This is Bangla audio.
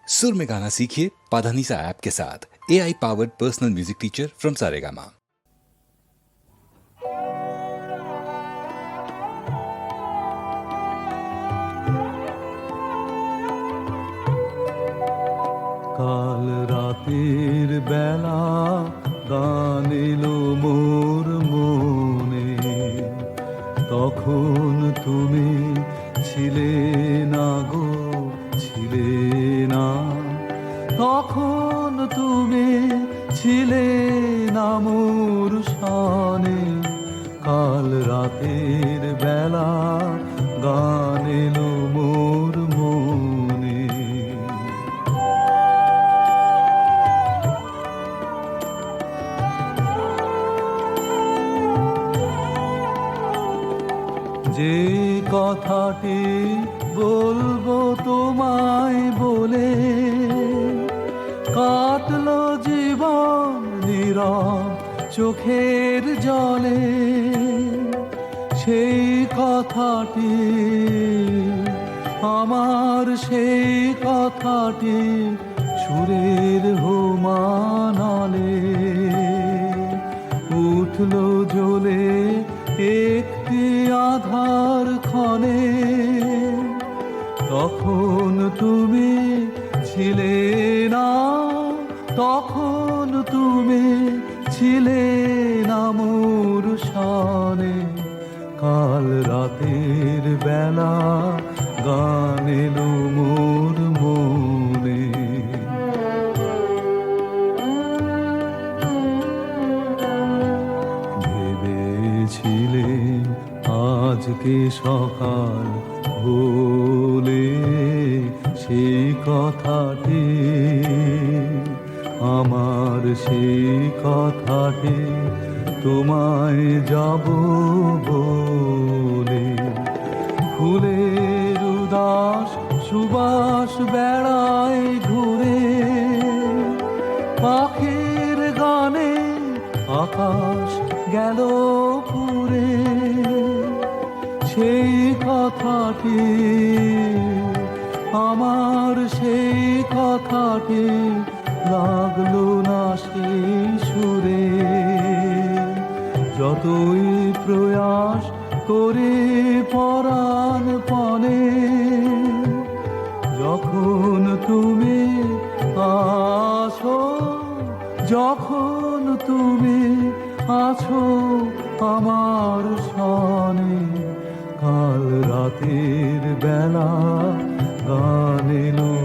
सुर में गाना सीखिए पाधानीसा ऐप के साथ। AI powered personal music teacher from Saregama. কাল রাতের বেলা গান এলো মোর মনে, তখন তুমি ছিলে না গো, ছিলে না। তখন তুমি ছিলে না মোর সনে। কাল রাতের বেলা গান এলো মোর মনে। যে কথাটি বলবো তোমায় বলে, কাটলো জীবন নীরব চোখের জলে। সেই কথাটি আমার, সেই কথাটি সুরের হোমানলে উঠলো জ্বলে একটি আধার ক্ষণে। তখন তুমি ছিলে না, তখন তুমি ছিলে না মোর সনে। কাল রাতের বেলা গান এলো মোর মনে। ভেবেছিলে আজকে সকাল বলে সেই কথাটি, আমার সেই কথাটি তোমায় যাব বলে। ফুলের উদাস সুবাস বেড়ায় ঘুরে, পাখির গানে আকাশ গেল পুরে। সেই কথাটি আমার, সেই কথাটি লাগলো না সেই সুরে। যতই প্রয়াস করে পরাণ পণে, যখন তুমি আছো, যখন তুমি আছো আমার সনে। কাল রাতের বেলা গান এলো